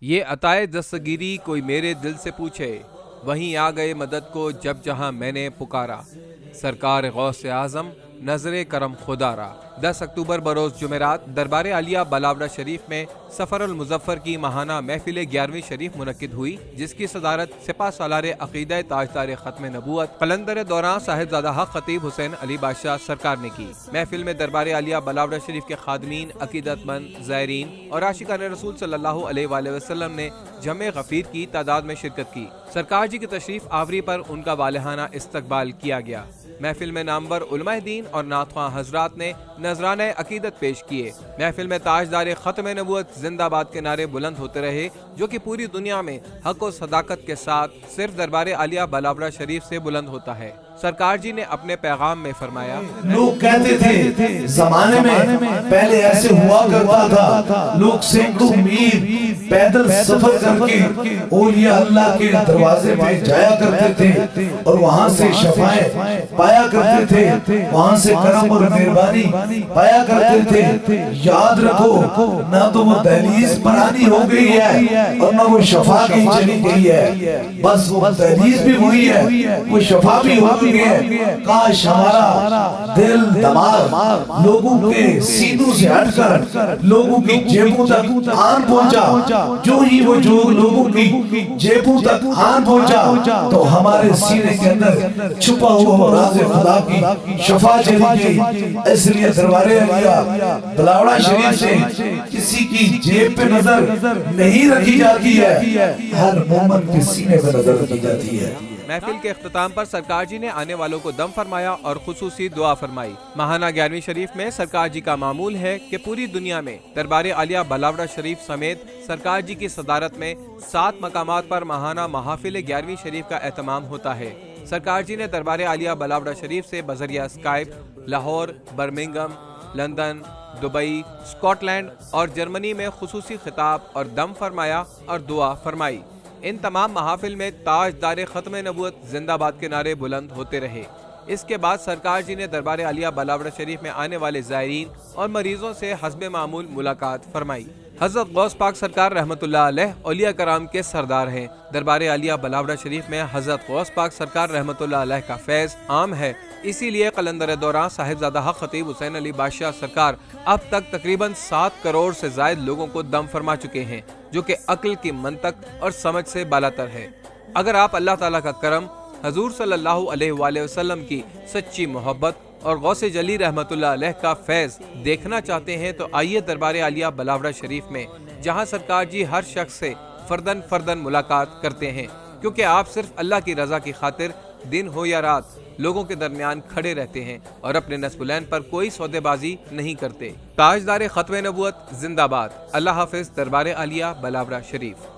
یہ عطائے دستگیری کوئی میرے دل سے پوچھے، وہیں آ گئے مدد کو جب جہاں میں نے پکارا، سرکار غوث اعظم نظر کرم خدا را۔ 10 اکتوبر بروز جمعرات دربار عالیہ بلاورہ شریف میں سفر المظفر کی ماہانہ محفل 11ویں شریف منعقد ہوئی، جس کی صدارت سپہ سالار عقیدہ تاجدار ختم نبوت قلندر دوران صاحبزادہ حق خطیب حسین علی بادشاہ سرکار نے کی۔ محفل میں دربار عالیہ بلاورہ شریف کے خادمین، عقیدت مند، زائرین اور عاشقان رسول صلی اللہ علیہ وآلہ وسلم نے جمع غفیر کی تعداد میں شرکت کی۔ سرکار جی کی تشریف آوری پر ان کا والہانہ استقبال کیا گیا۔ محفل میں نامور علماء دین اور نعت خواں حضرات نے نذرانہ عقیدت پیش کیے۔ محفل میں تاجدار ختم نبوت زندہ باد کے نعرے بلند ہوتے رہے، جو کہ پوری دنیا میں حق و صداقت کے ساتھ صرف دربار عالیہ بلاورہ شریف سے بلند ہوتا ہے۔ سرکار جی نے اپنے پیغام میں فرمایا، لوگ کہتے تھے زمانے میں پہلے ایسے ہوا کرتا تھا، لوگ سینکڑوں میل پیدل سفر کر کے اولیاء اللہ کے دروازے پہ جایا کرتے تھے اور وہاں سے شفاعت پایا کرتے تھے، وہاں سے کرم اور مہربانی پایا کرتے تھے۔ یاد رکھو، نہ تو وہ دہلیز پرانی ہو گئی ہے اور نہ وہ شفا کہیں چلی گئی ہے، بس وہ دہلیز بھی وہی ہے، وہ شفا بھی ہو گئی ہے۔ کاش ہمارا دل دماغ لوگوں کے سینوں سے ہٹ کر لوگوں کی جیبوں تک آن پہنچا، جو ہی وہ جو لوگوں کی جیبوں تک آن پہنچا تو ہمارے سینے کے اندر چھپا ہوا راز خدا کی شفا چلی گئی۔ اس لیے دربار عالیہ بلاورہ شریف سے کسی کی جیب پہ نظر نہیں رکھی جاتی ہے، ہر مومن کے سینے پہ نظر رکھی جاتی ہے۔ محفل کے اختتام پر سرکار جی نے آنے والوں کو دم فرمایا اور خصوصی دعا فرمائی۔ ماہانہ 11ویں شریف میں سرکار جی کا معمول ہے کہ پوری دنیا میں دربار عالیہ بلاورہ شریف سمیت سرکار جی کی صدارت میں 7 مقامات پر ماہانہ محافل 11ویں شریف کا اہتمام ہوتا ہے۔ سرکار جی نے دربار عالیہ بلاورہ شریف سے بذریعہ Skype Lahore, Birmingham, London, Dubai, Scotland اور جرمنی میں خصوصی خطاب اور دم فرمایا اور دعا فرمائی۔ ان تمام محافل میں تاجدار ختم نبوت زندہ باد کے نعرے بلند ہوتے رہے۔ اس کے بعد سرکار جی نے دربار عالیہ بلاورہ شریف میں آنے والے زائرین اور مریضوں سے حسب معمول ملاقات فرمائی۔ حضرت غوث پاک سرکار رحمت اللہ علیہ اولیاء کرام کے سردار ہیں۔ دربار عالیہ بلاورہ شریف میں حضرت غوث پاک سرکار رحمت اللہ علیہ کا فیض عام ہے، اسی لیے قلندر دوران صاحبزادہ حق خطیب حسین علی بادشاہ سرکار اب تک تقریباً 7 کروڑ سے زائد لوگوں کو دم فرما چکے ہیں، جو کہ عقل کی منطق اور سمجھ سے بالاتر ہے۔ اگر آپ اللہ تعالیٰ کا کرم، حضور صلی اللہ علیہ وآلہ وسلم کی سچی محبت اور غوث جلی رحمت اللہ علیہ کا فیض دیکھنا چاہتے ہیں تو آئیے دربار عالیہ بلاورہ شریف میں، جہاں سرکار جی ہر شخص سے فرداً ملاقات کرتے ہیں، کیونکہ آپ صرف اللہ کی رضا کی خاطر دن ہو یا رات لوگوں کے درمیان کھڑے رہتے ہیں اور اپنے نصب العین پر کوئی سودے بازی نہیں کرتے۔ تاجدار ختم نبوت زندہ باد۔ اللہ حافظ۔ دربار عالیہ بلاورہ شریف۔